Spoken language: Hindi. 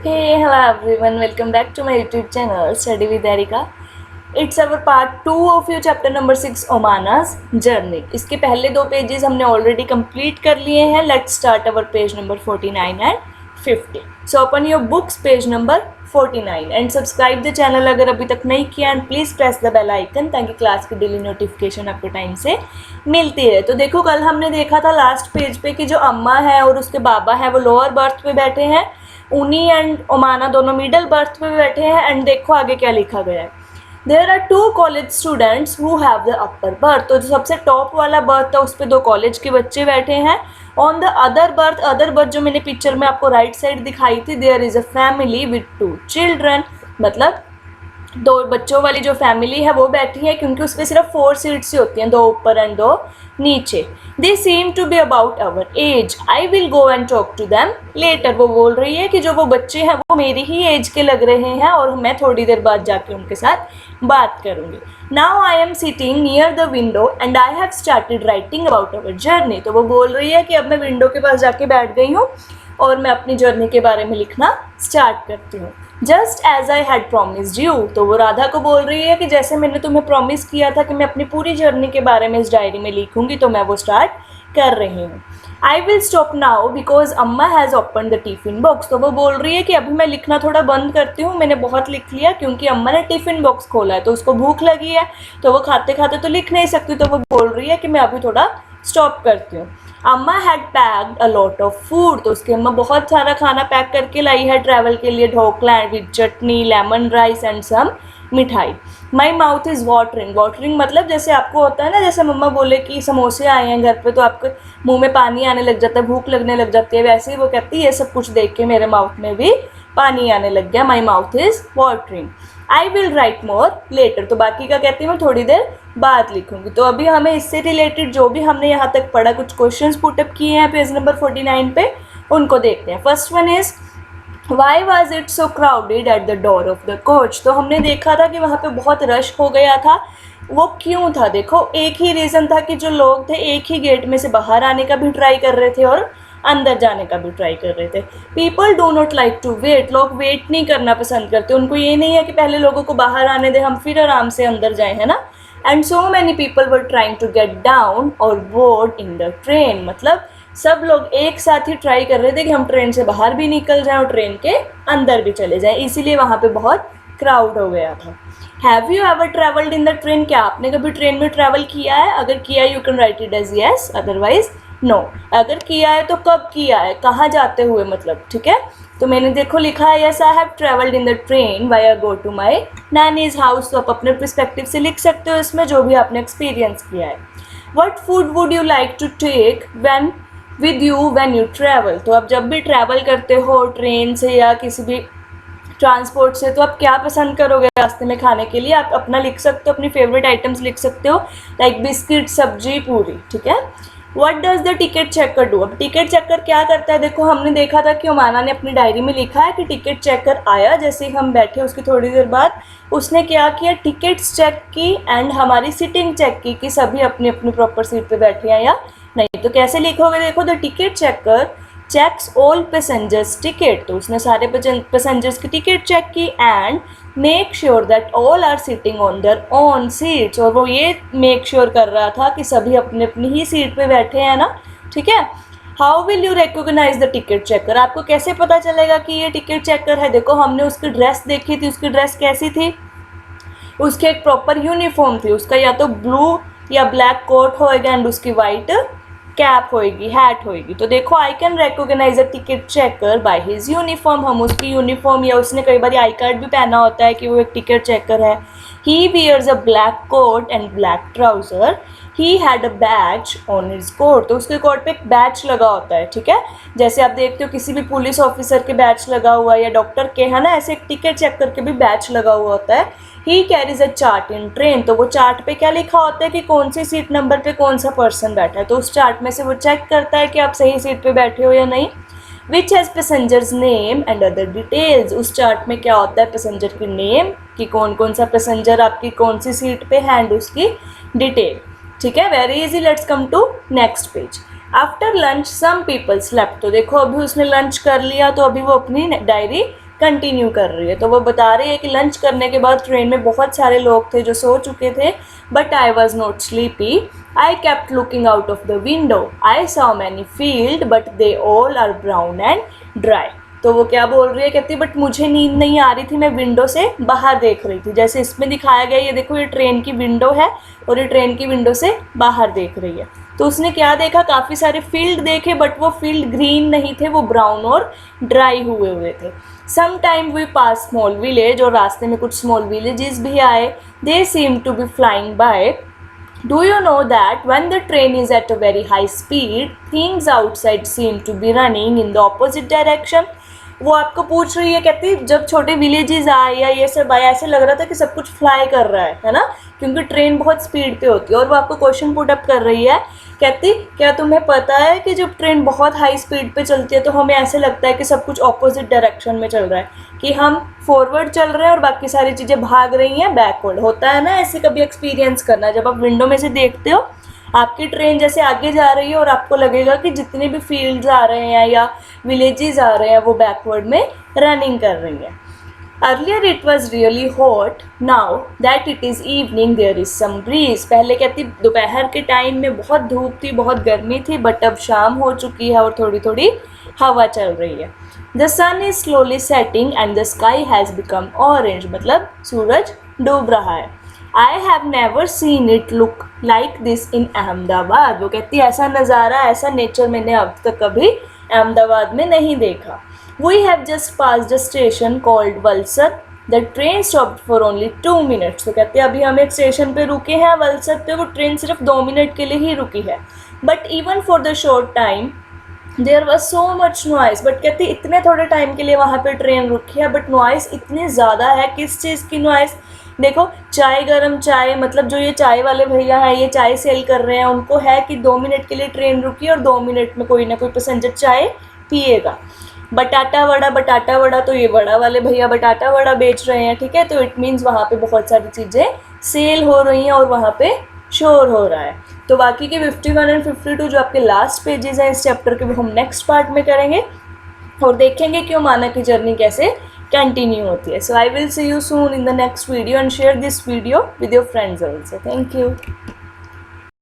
Hey, hello everyone, welcome back to my YouTube channel Study with Erika. It's our part 2 of your chapter number 6 Omana's Journey. इसके पहले दो पेजेस हमने ऑलरेडी कंप्लीट कर लिए हैं. Let's start our page number 49 and 50. So open your books page number 49 and subscribe the channel अगर अभी तक नहीं किया and please press the bell icon ताकि क्लास की डेली नोटिफिकेशन आपको टाइम से मिलती रहे. तो देखो कल हमने देखा था लास्ट पेज पे कि जो अम्मा है और उसके बाबा है वो लोअर बर्थ पे बैठे हैं, उनी एंड ओमाना दोनों मिडल बर्थ पे बैठे हैं. एंड देखो आगे क्या लिखा गया है. There are 2 college students who have the upper berth. तो जो सबसे टॉप वाला बर्थ था उस पर 2 कॉलेज के बच्चे बैठे हैं. ऑन द अदर बर्थ जो मैंने पिक्चर में आपको राइट साइड दिखाई थी, there is a family with 2 children. मतलब 2 बच्चों वाली जो फैमिली है वो बैठी है क्योंकि उसमें सिर्फ 4 सीट्स ही होती हैं, 2 ऊपर एंड 2 नीचे. They seem to be about our age. I will go and talk to them later. वो बोल रही है कि जो वो बच्चे हैं वो मेरी ही एज के लग रहे हैं और मैं थोड़ी देर बाद जाके उनके साथ बात करूँगी. Now I am sitting near the window and I have started writing about our journey. तो वो बोल रही है कि अब मैं विंडो के पास जाके बैठ गई हूँ और मैं अपनी जर्नी के बारे में लिखना स्टार्ट करती हूँ. Just as I had promised you. तो वो राधा को बोल रही है कि जैसे मैंने तुम्हें प्रॉमिस किया था कि मैं अपनी पूरी जर्नी के बारे में इस डायरी में लिखूंगी तो मैं वो स्टार्ट कर रही हूँ. I will stop now because अम्मा has open the tiffin box. तो वो बोल रही है कि अभी मैं लिखना थोड़ा बंद करती हूँ, मैंने बहुत लिख लिया क्योंकि अम्मा ने टिफ़िन बॉक्स खोला है तो उसको भूख लगी है, तो वो खाते खाते तो लिख नहीं सकती. तो वो बोल रही है कि मैं अभी थोड़ा स्टॉप करती हूँ. अम्मा had packed a lot of food. तो उसकी अम्मा बहुत सारा खाना पैक करके लाई है ट्रैवल के लिए. Dhokla with chutney, lemon rice and some mithai. My mouth is watering. Watering मतलब जैसे आपको होता है ना, जैसे मम्मा बोले कि समोसे आए हैं घर पे तो आपके मुंह में पानी आने लग जाता है, भूख लगने लग जाती है, वैसे ही वो कहती है ये सब कुछ देख के मेरे माउथ में भी पानी आने लग गया. My mouth is watering. I will write more letter. तो बाकी का कहती है मैं थोड़ी देर बाद लिखूंगी. तो अभी हमें इससे रिलेटेड जो भी हमने यहाँ तक पढ़ा, कुछ क्वेश्चंस पुटअप किए हैं पेज नंबर 49 पे, उनको देखते हैं. First one is why was it so crowded at the door of the coach. तो हमने देखा था कि वहाँ पे बहुत रश हो गया था. वो क्यों था? देखो एक ही रीज़न था कि जो लोग थे एक ही गेट में से बाहर आने का भी ट्राई कर रहे थे और अंदर जाने का भी ट्राई कर रहे थे. People do not like to wait. लोग वेट नहीं करना पसंद करते. उनको ये नहीं है कि पहले लोगों को बाहर आने दें, हम फिर आराम से अंदर जाएं, है ना. And so many people were trying to get down और बोर्ड इन द ट्रेन. मतलब सब लोग एक साथ ही ट्राई कर रहे थे कि हम ट्रेन से बाहर भी निकल जाएं और ट्रेन के अंदर भी चले जाएं, इसीलिए वहाँ पे बहुत क्राउड हो गया था. Have you ever travelled in the train. क्या आपने कभी ट्रेन में ट्रैवल किया है? अगर किया है you can write it as yes, otherwise no. अगर किया है तो कब किया है, कहाँ जाते हुए, मतलब. ठीक है, तो मैंने देखो लिखा है yes I have travelled in the train why I go to my नानीज हाउस. तो आप अपने पर्सपेक्टिव से लिख सकते हो इसमें जो भी आपने एक्सपीरियंस किया है. What food would you like to take when with you when you travel. तो आप जब भी ट्रैवल करते हो ट्रेन से या किसी भी ट्रांसपोर्ट से तो आप क्या पसंद करोगे रास्ते में खाने के लिए? आप अपना लिख सकते हो, अपनी फेवरेट आइटम्स लिख सकते हो, लाइक बिस्किट, सब्जी, पूरी. ठीक है. What does the ticket checker do. अब टिकट चेकर क्या करता है? देखो हमने देखा था कि ओमाना ने अपनी डायरी में लिखा है कि टिकट चेकर आया जैसे ही हम बैठे उसकी थोड़ी देर बाद, उसने क्या किया, टिकट्स चेक की एंड हमारी सीटिंग चेक की कि सभी अपनी अपनी प्रॉपर सीट पे बैठे हैं या नहीं. तो कैसे लिखोगे? देखो the ticket checker checks all passengers ticket. तो उसने सारे पैसेंजर्स की टिकट चेक की and make sure that all are sitting on their own seats. और वो ये मेक श्योर कर रहा था कि सभी अपनी अपनी ही सीट पे बैठे हैं ना. ठीक है. How will you recognise the ticket checker. आपको कैसे पता चलेगा कि ये टिकट चेकर है? देखो हमने उसकी ड्रेस देखी थी. उसकी ड्रेस कैसी थी? उसकी एक प्रॉपर यूनिफॉर्म थी. उसका या तो ब्लू या ब्लैक कोट होएगा एंड उसकी वाइट कैप होएगी, हैट होएगी. तो देखो I can recognise a ticket checker by his uniform. हम उसकी यूनिफॉर्म या उसने कई बार आई कार्ड भी पहना होता है कि वो एक टिकट चेकर है. He wears a black coat and black trouser. He had a badge on his coat. तो उसके कोट पे एक बैच लगा होता है. ठीक है, जैसे आप देखते हो किसी भी पुलिस ऑफिसर के बैच लगा हुआ है या डॉक्टर के, है ना, ऐसे एक टिकट चेकर के भी बैच लगा हुआ होता है. He carries a chart in train. तो वो चार्ट पे क्या लिखा होता है कि कौन सी सीट नंबर पे कौन सा पर्सन बैठा है. तो उस चार्ट में से वो चेक करता है कि आप सही सीट पे बैठे हो या नहीं. Which has passengers name and other details. उस चार्ट में क्या होता है, पैसेंजर की नेम कि कौन कौन सा पैसेंजर आपकी कौन सी सीट पे है एंड उसकी डिटेल. ठीक है, very easy. Let's come to next page. After lunch some people slept. तो देखो अभी उसने लंच कर लिया तो अभी वो अपनी डायरी कंटिन्यू कर रही है। तो वो बता रही है कि लंच करने के बाद ट्रेन में बहुत सारे लोग थे जो सो चुके थे, but I was not sleepy. I kept looking out of the window. I saw many field but they all are brown and dry. तो वो क्या बोल रही है, कहती है बट मुझे नींद नहीं आ रही थी, मैं विंडो से बाहर देख रही थी। जैसे इसमें दिखाया गया, ये देखो ये ट्रेन की विंडो है और ये ट्रेन की विंडो से बाहर देख रही है। तो उसने क्या देखा, काफ़ी सारे फील्ड देखे, बट वो फील्ड ग्रीन नहीं थे, वो ब्राउन और ड्राई हुए हुए थे। Some time we pass small village, और रास्ते में कुछ स्मॉल विलेजेस भी आए। They seem to be flying by. Do you know that when the train is at a very high speed, things outside seem to be running in the opposite direction? वो आपको पूछ रही है, कहती जब छोटे विलेजेस आए या ये सब आए, ऐसे लग रहा था कि सब कुछ फ्लाई कर रहा है ना, क्योंकि ट्रेन बहुत स्पीड पे होती है। और वो आपको क्वेश्चन पुट अप कर रही है, कहती क्या तुम्हें पता है कि जब ट्रेन बहुत हाई स्पीड पे चलती है तो हमें ऐसे लगता है कि सब कुछ ऑपोजिट डायरेक्शन में चल रहा है, कि हम फॉरवर्ड चल रहे हैं और बाकी सारी चीज़ें भाग रही हैं बैकवर्ड। होता है ना, ऐसे कभी एक्सपीरियंस करना, जब आप विंडो में से देखते हो आपकी ट्रेन जैसे आगे जा रही है और आपको लगेगा कि जितने भी फील्ड्स आ रहे हैं या विलेजेस आ रहे हैं वो बैकवर्ड में रनिंग कर रही हैं। Earlier it was really hot, now that it is evening there is some breeze. पहले कहती दोपहर के टाइम में बहुत धूप थी, बहुत गर्मी थी, बट अब शाम हो चुकी है और थोड़ी थोड़ी हवा चल रही है। The sun is slowly setting and the sky has become orange, मतलब सूरज डूब रहा है। I have never seen it look like this in Ahmedabad. वो कहती है ऐसा नज़ारा, ऐसा नेचर मैंने अब तक कभी अहमदाबाद में नहीं देखा। We have just passed a station called Valsad, the train stopped for only 2 minutes. तो कहते हैं अभी हम एक स्टेशन पे रुके हैं वलसद पे, वो ट्रेन सिर्फ 2 मिनट के लिए ही रुकी है। But even for the short time there was so much noise. But कहती इतने थोड़े टाइम के लिए वहाँ पे ट्रेन रुकी है, बट नॉइस इतनी ज़्यादा है। किस चीज़ की नॉइस? देखो चाय, गरम चाय, मतलब जो ये चाय वाले भैया हैं, ये चाय सेल कर रहे हैं, उनको है कि 2 मिनट के लिए ट्रेन रुकी और 2 मिनट में कोई ना कोई पैसेंजर चाय पिएगा। बटाटा वड़ा, तो ये वड़ा वाले भैया बटाटा वड़ा बेच रहे हैं, ठीक है। तो इट मीन्स वहाँ पे बहुत सारी चीज़ें सेल हो रही हैं और वहाँ पे शोर हो रहा है। तो बाकी के 51 एंड 52 जो आपके लास्ट पेजेस हैं इस चैप्टर के, वो हम नेक्स्ट पार्ट में करेंगे और देखेंगे कि ओमाना की जर्नी कैसे कंटिन्यू होती है। So I will see you soon in the next video and share this video with your friends also. Thank you.